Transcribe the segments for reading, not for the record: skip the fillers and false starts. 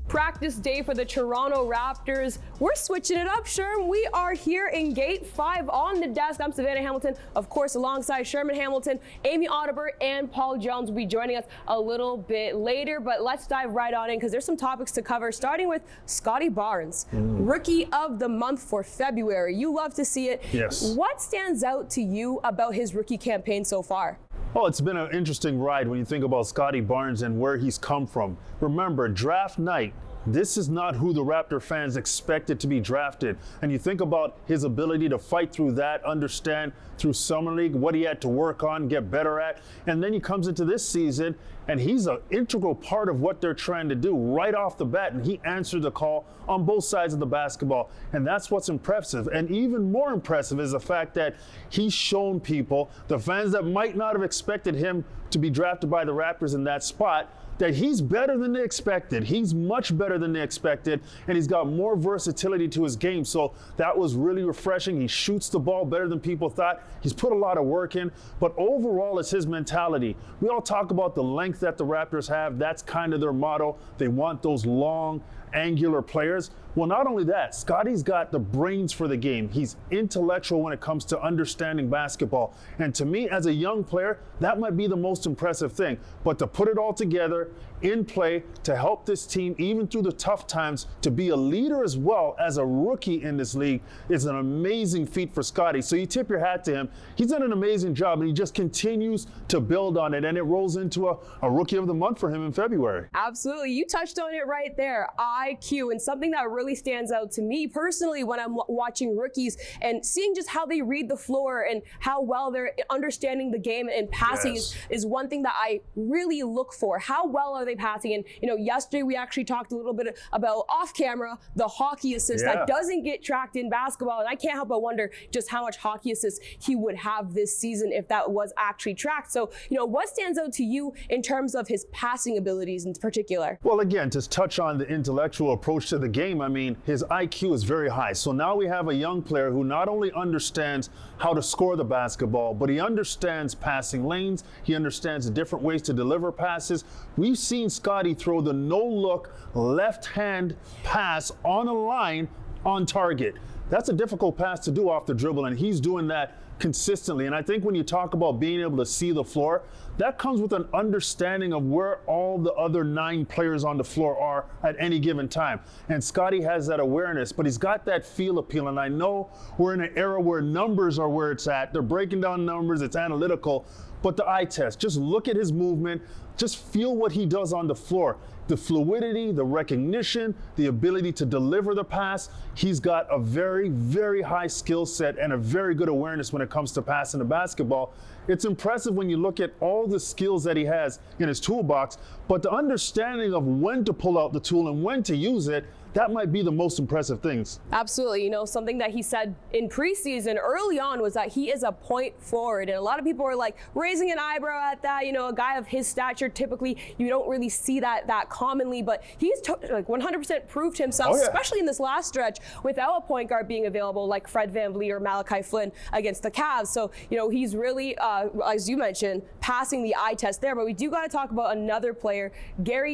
Practice day for the Toronto Raptors. We're switching it up, Sherman. We are here in Gate 5 on the desk. I'm Savanna Hamilton, of course, alongside Sherman Hamilton. Amy Audibert and Paul Jones will be joining us a little bit later, but let's dive right on in because there's some topics to cover, starting with Scottie Barnes, Rookie of the Month for February. You love to see it. Yes. What stands out to you about his rookie campaign so far? Well, it's been an interesting ride when you think about Scottie Barnes and where he's come from. Remember, draft night, this is not who the Raptor fans expected to be drafted. And you think about his ability to fight through that, understand through Summer League what he had to work on, get better at. And then he comes into this season and he's an integral part of what they're trying to do right off the bat. And he answered the call on both sides of the basketball. And that's what's impressive. And even more impressive is the fact that he's shown people, the fans that might not have expected him to be drafted by the Raptors in that spot, that he's better than they expected. He's much better than they expected, and he's got more versatility to his game. So that was really refreshing. He shoots the ball better than people thought. He's put a lot of work in, but overall it's his mentality. We all talk about the length that the Raptors have. That's kind of their motto. They want those long, angular players. Well, not only that, Scottie's got the brains for the game. He's intellectual when it comes to understanding basketball. And to me, as a young player, that might be the most impressive thing. But to put it all together in play, to help this team, even through the tough times, to be a leader as well as a rookie in this league is an amazing feat for Scottie. So you tip your hat to him. He's done an amazing job, and he just continues to build on it. And it rolls into a Rookie of the Month for him in February. Absolutely. You touched on it right there. IQ, and something that really stands out to me personally when I'm watching rookies and seeing just how they read the floor and how well they're understanding the game and passing is one thing that I really look for. How well are they passing? And yesterday we actually talked a little bit about off camera, the hockey assist that doesn't get tracked in basketball. And I can't help but wonder just how much hockey assists he would have this season if that was actually tracked. So, what stands out to you in terms of his passing abilities in particular? Well, again, to touch on the intellectual approach to the game, I mean, his IQ is very high. So now we have a young player who not only understands how to score the basketball, but he understands passing lanes. He understands the different ways to deliver passes. We've seen Scottie throw the no-look left-hand pass on a line on target. That's a difficult pass to do off the dribble, and he's doing that consistently. And I think when you talk about being able to see the floor, that comes with an understanding of where all the other 9 players on the floor are at any given time. And Scottie has that awareness, but he's got that feel appeal. And I know we're in an era where numbers are where it's at. They're breaking down numbers, it's analytical, but the eye test, just look at his movement, just feel what he does on the floor. The fluidity, the recognition, the ability to deliver the pass. He's got a very, very high skill set and a very good awareness when it comes to passing the basketball. It's impressive when you look at all the skills that he has in his toolbox, but the understanding of when to pull out the tool and when to use it, that might be the most impressive things. Absolutely. Something that he said in preseason early on was that he is a point forward. And a lot of people are like raising an eyebrow at that. A guy of his stature, typically you don't really see that commonly, but he's 100% proved himself, especially in this last stretch without a point guard being available like Fred VanVleet or Malachi Flynn against the Cavs. So, he's really, as you mentioned, passing the eye test there. But we do got to talk about another player,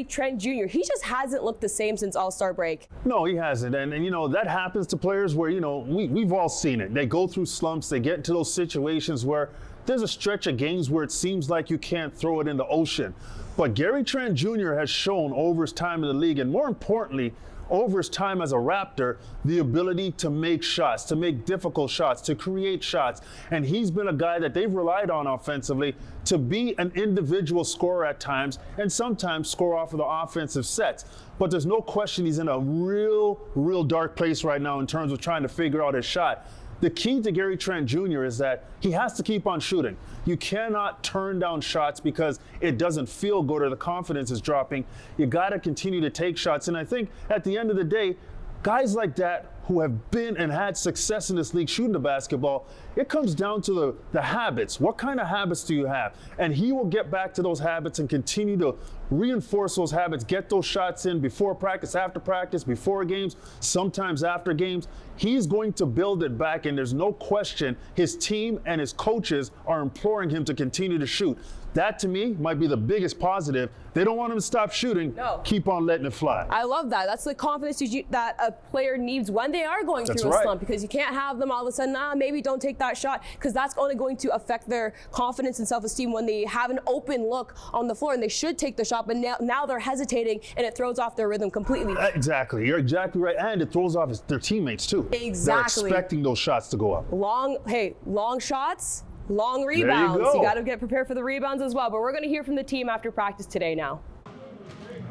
Trent Jr. He just hasn't looked the same since All-Star break. No, he hasn't. And that happens to players where, we've all seen it. They go through slumps. They get into those situations where there's a stretch of games where it seems like you can't throw it in the ocean. But Trent Jr. has shown over his time in the league, and more importantly, over his time as a Raptor, the ability to make shots, to make difficult shots, to create shots. And he's been a guy that they've relied on offensively to be an individual scorer at times and sometimes score off of the offensive sets. But there's no question he's in a real dark place right now in terms of trying to figure out his shot. The key to Trent Jr. is that he has to keep on shooting. You cannot turn down shots because it doesn't feel good or the confidence is dropping. You got to continue to take shots. And I think at the end of the day, guys like that who have been and had success in this league shooting the basketball, it comes down to the habits. What kind of habits do you have? And he will get back to those habits and continue to reinforce those habits, get those shots in before practice, after practice, before games, sometimes after games, he's going to build it back, and there's no question his team and his coaches are imploring him to continue to shoot. That, to me, might be the biggest positive. They don't want him to stop shooting. No. Keep on letting it fly. I love that. That's the confidence that a player needs when they are going through a slump, because you can't have them all of a sudden, maybe don't take that shot, because that's only going to affect their confidence and self-esteem when they have an open look on the floor and they should take the shot, but now they're hesitating and it throws off their rhythm completely. Exactly. You're exactly right. And it throws off their teammates, too. Exactly. They're expecting those shots to go up. Long shots. Long rebounds. You got to get prepared for the rebounds as well. But we're going to hear from the team after practice today now.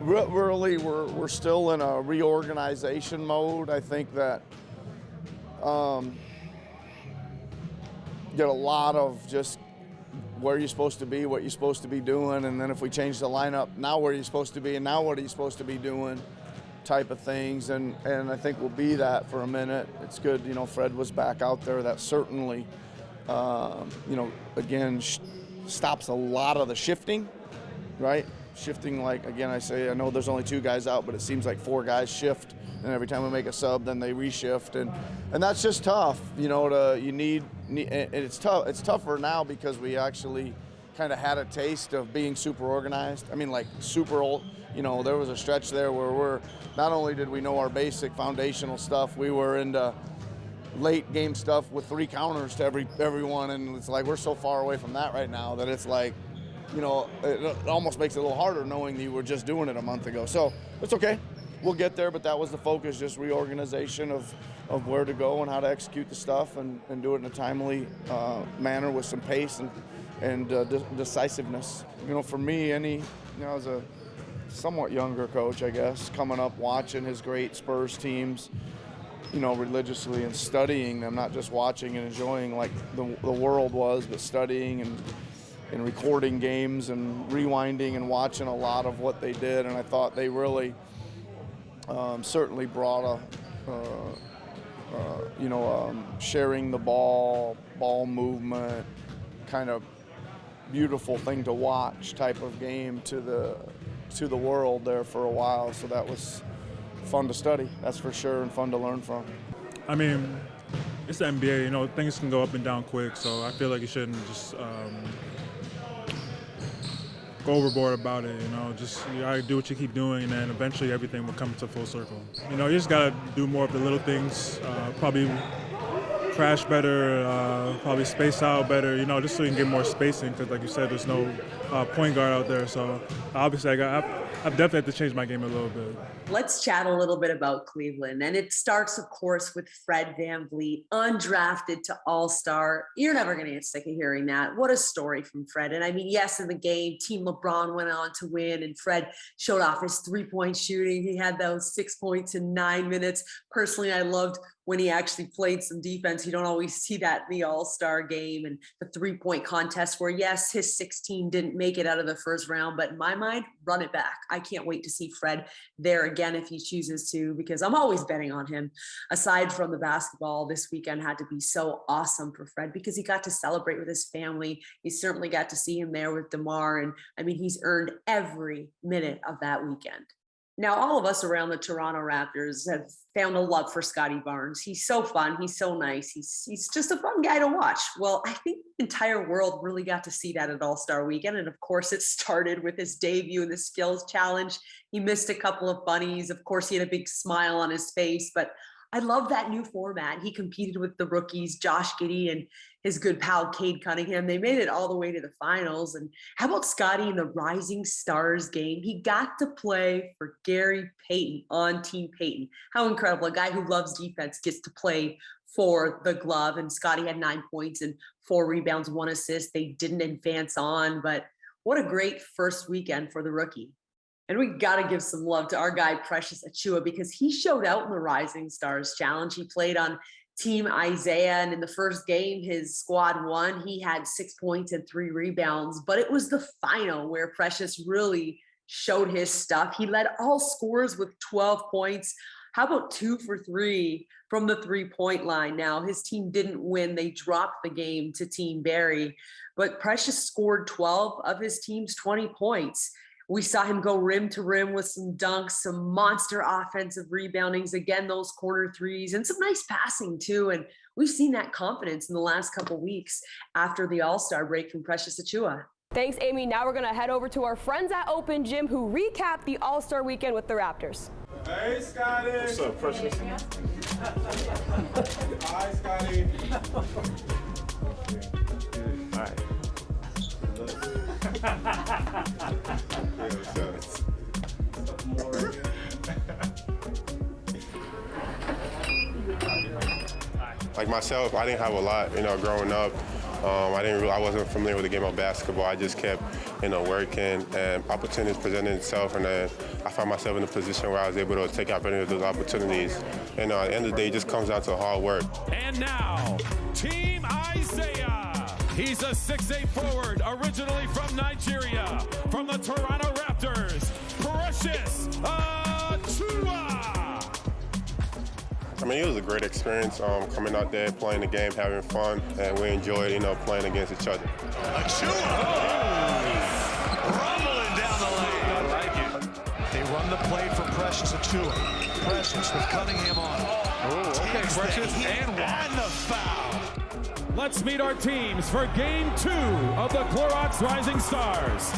Really, we're still in a reorganization mode. I think that get a lot of just where you're supposed to be, what you're supposed to be doing, and then if we change the lineup, now where you're supposed to be, and now what are you supposed to be doing, type of things. And I think we'll be that for a minute. It's good, Fred was back out there. That certainly. Again, stops a lot of the shifting, right? Shifting, like, again, I know there's only 2 guys out, but it seems like 4 guys shift, and every time we make a sub, then they reshift, and that's just tough, and it's tough. It's tougher now because we actually kind of had a taste of being super organized. I mean, like, super old. There was a stretch there where not only did we know our basic foundational stuff, we were into late game stuff with 3 counters to everyone, and it's like we're so far away from that right now that it's like, it almost makes it a little harder knowing that you were just doing it a month ago. So it's okay, we'll get there, but that was the focus, just reorganization of where to go and how to execute the stuff and do it in a timely manner with some pace and decisiveness. For me, as a somewhat younger coach, I guess, coming up watching his great Spurs teams, religiously and studying them, not just watching and enjoying like the world was, but studying and recording games and rewinding and watching a lot of what they did. And I thought they really certainly brought sharing the ball movement, kind of beautiful thing to watch type of game to the world there for a while. So that was fun to study, that's for sure, and fun to learn from. I mean, it's the NBA, things can go up and down quick, so I feel like you shouldn't just go overboard about it, you gotta do what you keep doing, and then eventually everything will come to full circle. You just gotta do more of the little things, probably crash better, probably space out better, just so you can get more spacing, because like you said, there's no point guard out there, so obviously I've definitely had to change my game a little bit. Let's chat a little bit about Cleveland. And it starts, of course, with Fred VanVleet, undrafted to All-Star. You're never going to get sick of hearing that. What a story from Fred. And I mean, yes, in the game, Team LeBron went on to win, and Fred showed off his 3-point shooting. He had those 6 points in 9 minutes. Personally, I loved when he actually played some defense. You don't always see that in the All-Star game, and the 3-point contest where, yes, his 16 didn't make it out of the first round, but in my mind, run it back. I can't wait to see Fred there again if he chooses to, because I'm always betting on him. Aside from the basketball, this weekend had to be so awesome for Fred because he got to celebrate with his family. He certainly got to see him there with DeMar, and I mean, he's earned every minute of that weekend. Now, all of us around the Toronto Raptors have found a love for Scottie Barnes. He's so fun. He's so nice. He's just a fun guy to watch. Well, I think the entire world really got to see that at All-Star Weekend. And of course, it started with his debut in the Skills Challenge. He missed a couple of bunnies. Of course, he had a big smile on his face, but I love that new format. He competed with the rookies, Josh Giddey and his good pal, Cade Cunningham. They made it all the way to the finals. And how about Scottie in the Rising Stars game? He got to play for Gary Payton on Team Payton. How incredible. A guy who loves defense gets to play for the glove. And Scottie had 9 points and 4 rebounds, 1 assist. They didn't advance on, but what a great first weekend for the rookie. And we got to give some love to our guy, Precious Achiuwa, because he showed out in the Rising Stars Challenge. He played on Team Isaiah, and in the first game, his squad won. He had 6 points and 3 rebounds, but it was the final where Precious really showed his stuff. He led all scorers with 12 points. How about 2 for 3 from the 3-point line? Now, his team didn't win. They dropped the game to Team Barry, but Precious scored 12 of his team's 20 points. We saw him go rim to rim with some dunks, some monster offensive reboundings, again, those corner threes, and some nice passing too. And we've seen that confidence in the last couple of weeks after the All-Star break from Precious Achiuwa. Thanks, Amy. Now we're going to head over to our friends at Open Gym who recap the All-Star weekend with the Raptors. Hey, Scottie. What's up, Precious? Hi, Scottie. All right. Like myself, I didn't have a lot, growing up. I wasn't familiar with the game of basketball. I just kept, working, and opportunities presented itself, and then I found myself in a position where I was able to take advantage of those opportunities. And at the end of the day, it just comes down to hard work. And now, Team Isaiah. He's a 6'8" forward, originally from Nigeria, from the Toronto Raptors, Precious Achiuwa. I mean, it was a great experience coming out there, playing the game, having fun, and we enjoyed, playing against each other. Rumbling down the lane. I like it. They run the play for Precious Achiuwa. Precious with Cunningham on. Oh, okay, Precious and the foul. Let's meet our teams for Game 2 of the Clorox Rising Stars.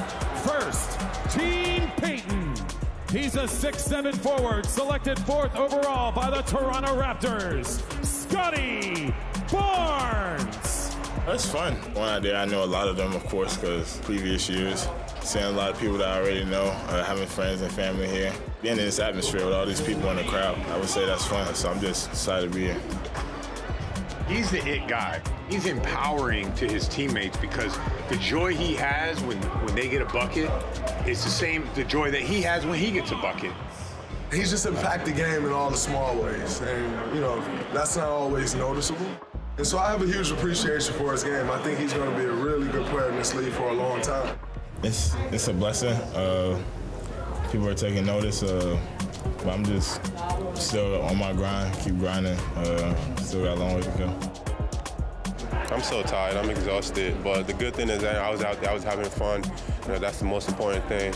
First, Team Peyton. He's a 6'7" forward, selected 4th overall by the Toronto Raptors, Scottie Barnes. That's fun. When I did, I know a lot of them, of course, because previous years, seeing a lot of people that I already know, having friends and family here, being in this atmosphere with all these people in the crowd, I would say that's fun. So I'm just excited to be here. He's the it guy. He's empowering to his teammates because the joy he has when they get a bucket is the same the joy that he has when he gets a bucket. He's just impacted the game in all the small ways, and that's not always noticeable. And so I have a huge appreciation for his game. I think he's going to be a really good player in this league for a long time. It's a blessing. People are taking notice. But I'm just still on my grind, keep grinding. Still got a long way to go. I'm so tired, I'm exhausted, but the good thing is that I was out there, I was having fun. That's the most important thing,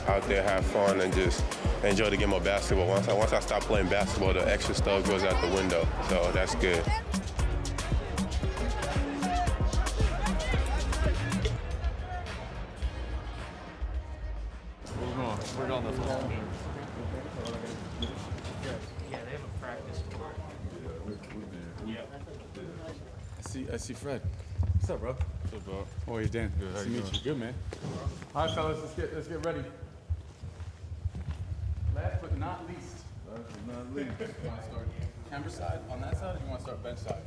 out there, have fun and just enjoy the game of basketball. Once I stop playing basketball, the extra stuff goes out the window, so that's good. We're on the phone. I see Fred. What's up, bro? What's up, bro? Oh, you're Dan. Good. Nice to meet you. Good, man. All right, fellas, let's get ready. Last but not least. Last but not least. You want to start camera side on that side, or you want to start bench side?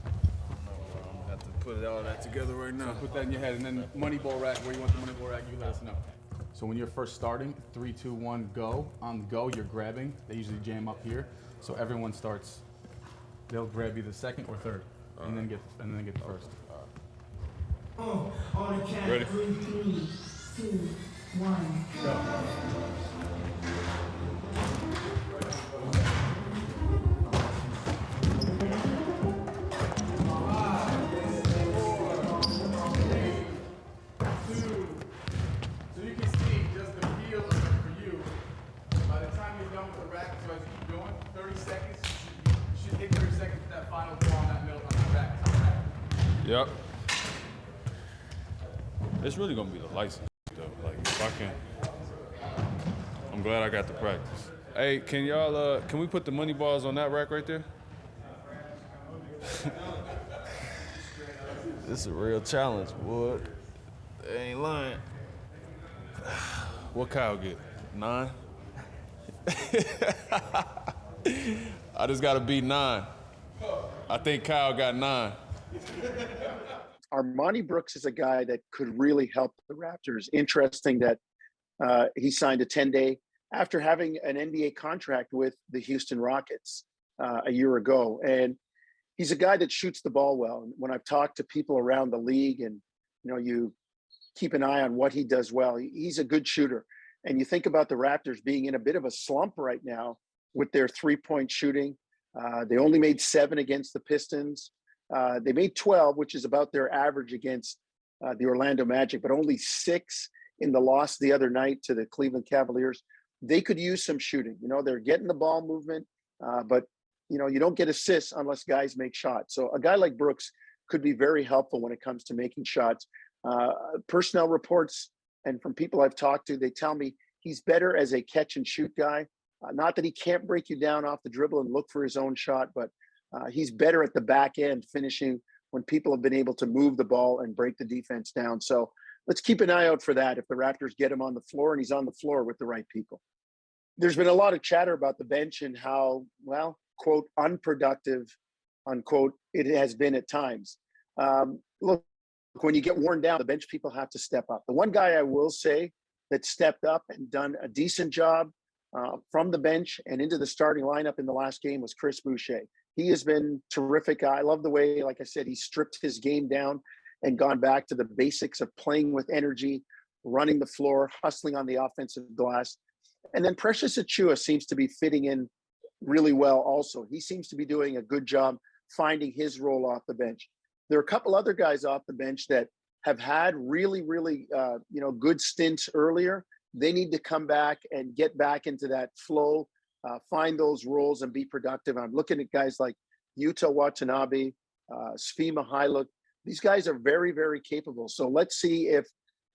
I don't know, bro. I'm gonna have to put all that together right now. So put that in your head, and then money ball rack. Where you want the money ball rack, you let us know. So when you're first starting, 3, 2, 1, go. On the go, you're grabbing. They usually jam up here, so everyone starts. They'll grab you the second or third, and then get the first. Ready? 3, 2, 1, go. So you can see just the feel of it for you. By the time you're done with the rack, so as you keep going, 30 seconds, you should hit 30 seconds with that final ball on that middle on the rack. Yep. It's really gonna be the license though. Like if I can, I'm glad I got the practice. Hey, can y'all can we put the money balls on that rack right there? This is a real challenge, boy. They ain't lying. What Kyle get? 9? I just gotta beat 9. I think Kyle got 9. Armani Brooks is a guy that could really help the Raptors. Interesting that he signed a 10-day after having an NBA contract with the Houston Rockets a year ago. And he's a guy that shoots the ball well. And when I've talked to people around the league and, you keep an eye on what he does well, he's a good shooter. And you think about the Raptors being in a bit of a slump right now with their three-point shooting. They only made 7 against the Pistons. They made 12, which is about their average against the Orlando Magic, but only 6 in the loss the other night to the Cleveland Cavaliers. They could use some shooting. They're getting the ball movement, but you don't get assists unless guys make shots. So a guy like Brooks could be very helpful when it comes to making shots. Personnel reports and from people I've talked to, they tell me he's better as a catch and shoot guy. Not that he can't break you down off the dribble and look for his own shot, but he's better at the back end finishing when people have been able to move the ball and break the defense down. So let's keep an eye out for that if the Raptors get him on the floor and he's on the floor with the right people. There's been a lot of chatter about the bench and how, well, quote, unproductive, unquote, it has been at times. Look, when you get worn down, the bench people have to step up. The one guy I will say that stepped up and done a decent job from the bench and into the starting lineup in the last game was Chris Boucher. He has been terrific. I love the way, like I said, he stripped his game down and gone back to the basics of playing with energy, running the floor, hustling on the offensive glass. And then Precious Achiuwa seems to be fitting in really well also. He seems to be doing a good job finding his role off the bench. There are a couple other guys off the bench that have had really, really, good stints earlier. They need to come back and get back into that flow, find those roles and be productive. I'm looking at guys like Yuta Watanabe, Svi Mihailuk. These guys are very, very capable. So let's see if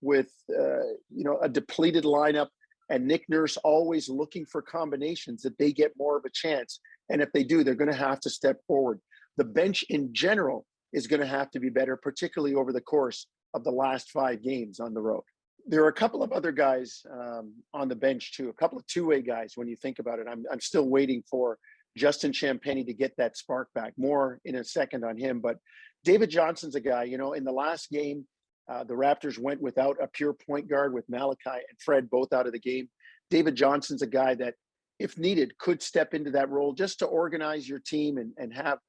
with, a depleted lineup and Nick Nurse always looking for combinations that they get more of a chance. And if they do, they're going to have to step forward. The bench in general is going to have to be better, particularly over the course of the last 5 games on the road. There are a couple of other guys on the bench too, a couple of two-way guys when you think about it. I'm still waiting for Justin Champagnie to get that spark back. More in a second on him, but David Johnson's a guy, in the last game, the Raptors went without a pure point guard with Malachi and Fred both out of the game. David Johnson's a guy that, if needed, could step into that role just to organize your team and have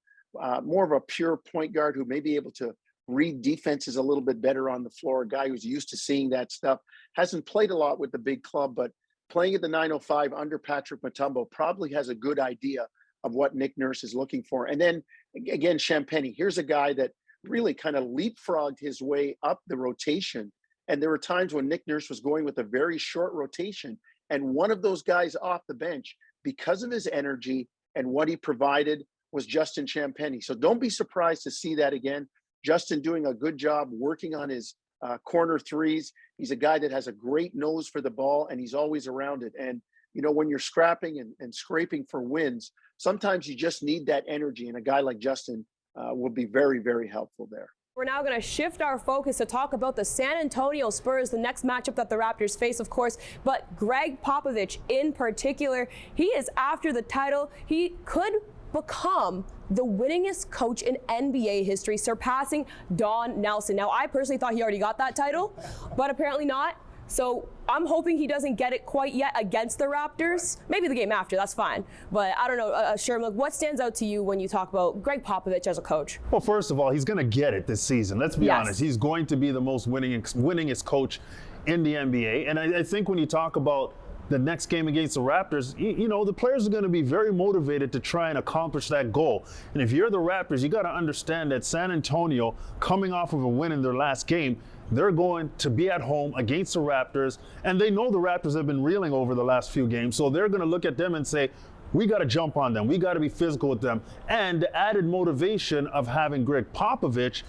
more of a pure point guard who may be able to read defenses a little bit better on the floor, a guy who's used to seeing that stuff. Hasn't played a lot with the big club, but playing at the 905 under Patrick Mutombo probably has a good idea of what Nick Nurse is looking for. And then, again, Champagnie, here's a guy that really kind of leapfrogged his way up the rotation. And there were times when Nick Nurse was going with a very short rotation, and one of those guys off the bench, because of his energy and what he provided, was Justin Champagnie. So don't be surprised to see that again. Justin doing a good job working on his corner threes. He's a guy that has a great nose for the ball, and he's always around it. And, when you're scrapping and scraping for wins, sometimes you just need that energy, and a guy like Justin will be very, very helpful there. We're now going to shift our focus to talk about the San Antonio Spurs, the next matchup that the Raptors face, of course, but Greg Popovich in particular. He is after the title. He could become the winningest coach in NBA history, surpassing Don Nelson. Now, I personally thought he already got that title, but apparently not. So I'm hoping he doesn't get it quite yet against the Raptors. Maybe the game after, that's fine. But I don't know, Sherman, what stands out to you when you talk about Greg Popovich as a coach? Well, first of all, he's going to get it this season. Let's be honest. He's going to be the most winningest coach in the NBA. And I think when you talk about the next game against the Raptors, the players are going to be very motivated to try and accomplish that goal. And if you're the Raptors, you got to understand that San Antonio, coming off of a win in their last game, they're going to be at home against the Raptors, and they know the Raptors have been reeling over the last few games, so they're going to look at them and say, we got to jump on them. We got to be physical with them. And the added motivation of having Greg Popovich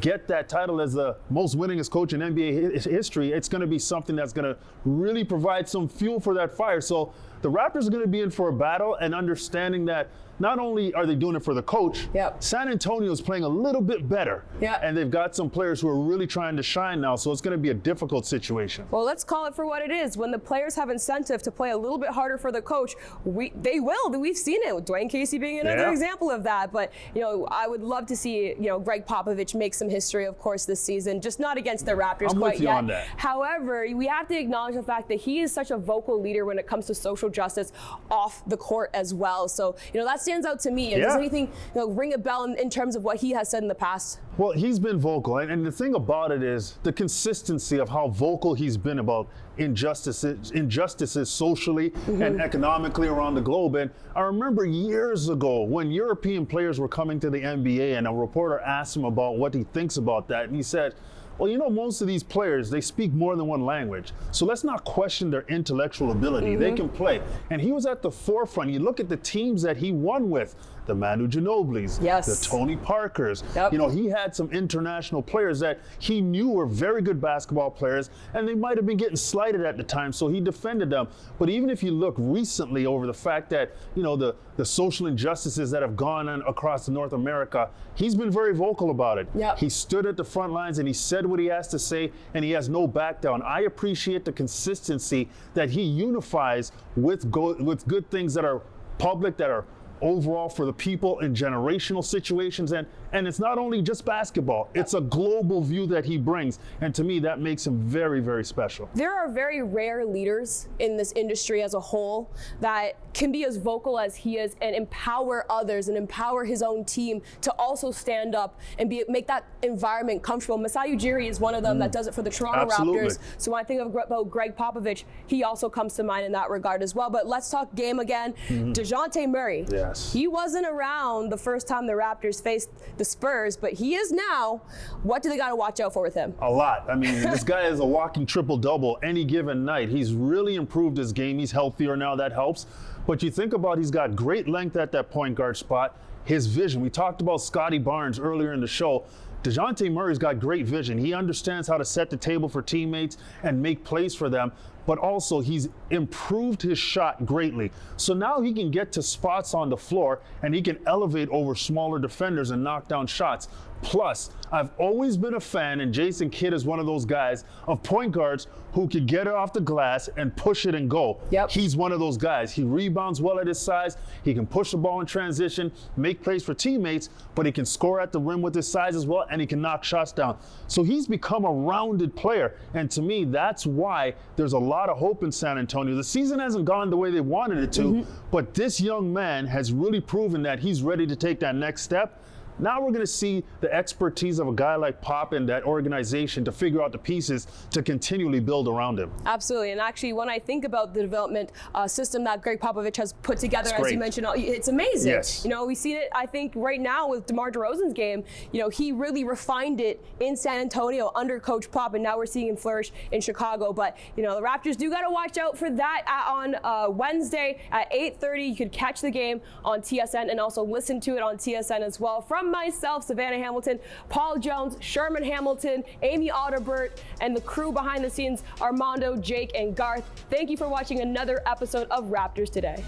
get that title as the most winningest coach in NBA history, it's going to be something that's going to really provide some fuel for that fire. So the Raptors are going to be in for a battle, and understanding that not only are they doing it for the coach, San Antonio is playing a little bit better. And they've got some players who are really trying to shine now, so it's going to be a difficult situation. Well, let's call it for what it is. When the players have incentive to play a little bit harder for the coach, they will. We've seen it, with Dwayne Casey being another example of that. But, I would love to see, Greg Popovich make some history, of course, this season, just not against the Raptors I'm quite with you yet. on that. However, we have to acknowledge the fact that he is such a vocal leader when it comes to social justice off the court as well. So, that stands out to me. And does anything ring a bell in terms of what he has said in the past? Well, he's been vocal. And the thing about it is the consistency of how vocal he's been about injustices socially and economically around the globe. And I remember years ago when European players were coming to the NBA and a reporter asked him about what he thinks about that. And he said, Well, you know, most of these players, they speak more than one language. So let's not question their intellectual ability. They can play. And he was at the forefront. You look at the teams that he won with, the Manu Ginobili's, the Tony Parkers. You know, he had some international players that he knew were very good basketball players, and they might have been getting slighted at the time, so he defended them. But even if you look recently over the fact that, you know, the social injustices that have gone on across North America, he's been very vocal about it. He stood at the front lines and he said what he has to say, and he has no back down. I appreciate the consistency that he unifies with good things that are public, that are overall for the people in generational situations. And it's not only just basketball, it's a global view that he brings. And to me, that makes him very, very special. There are very rare leaders in this industry as a whole that can be as vocal as he is and empower others and empower his own team to also stand up and make that environment comfortable. Masai Ujiri is one of them that does it for the Toronto Raptors. So when I think about Greg Popovich, he also comes to mind in that regard as well. But let's talk game again. DeJounte Murray. He wasn't around the first time the Raptors faced the Spurs, but he is now. What do they got to watch out for with him? A lot. I mean, this guy is a walking triple-double any given night. He's really improved his game. He's healthier now. That helps. But you think about, he's got great length at that point guard spot. His vision. We talked about Scottie Barnes earlier in the show. DeJounte Murray's got great vision. He understands how to set the table for teammates and make plays for them. But also, he's improved his shot greatly. So now he can get to spots on the floor and he can elevate over smaller defenders and knock down shots. Plus, I've always been a fan, and Jason Kidd is one of those guys, of point guards who can get it off the glass and push it and go. He's one of those guys. He rebounds well at his size. He can push the ball in transition, make plays for teammates, but he can score at the rim with his size as well, and he can knock shots down. So he's become a rounded player. And to me, that's why there's a lot of hope in San Antonio. The season hasn't gone the way they wanted it to, but this young man has really proven that he's ready to take that next step. Now we're going to see the expertise of a guy like Pop and that organization to figure out the pieces to continually build around him. Absolutely. And actually, when I think about the development system that Greg Popovich has put together, as you mentioned, it's amazing. You know, we see it, I think, right now with DeMar DeRozan's game. You know, he really refined it in San Antonio under Coach Pop, and now we're seeing him flourish in Chicago. But, you know, the Raptors do got to watch out for that on Wednesday at 8:30. You could catch the game on TSN and also listen to it on TSN as well. From myself, Savanna Hamilton, Paul Jones, Sherman Hamilton, Amy Audibert, and the crew behind the scenes, Armando, Jake, and Garth. Thank you for watching another episode of Raptors Today.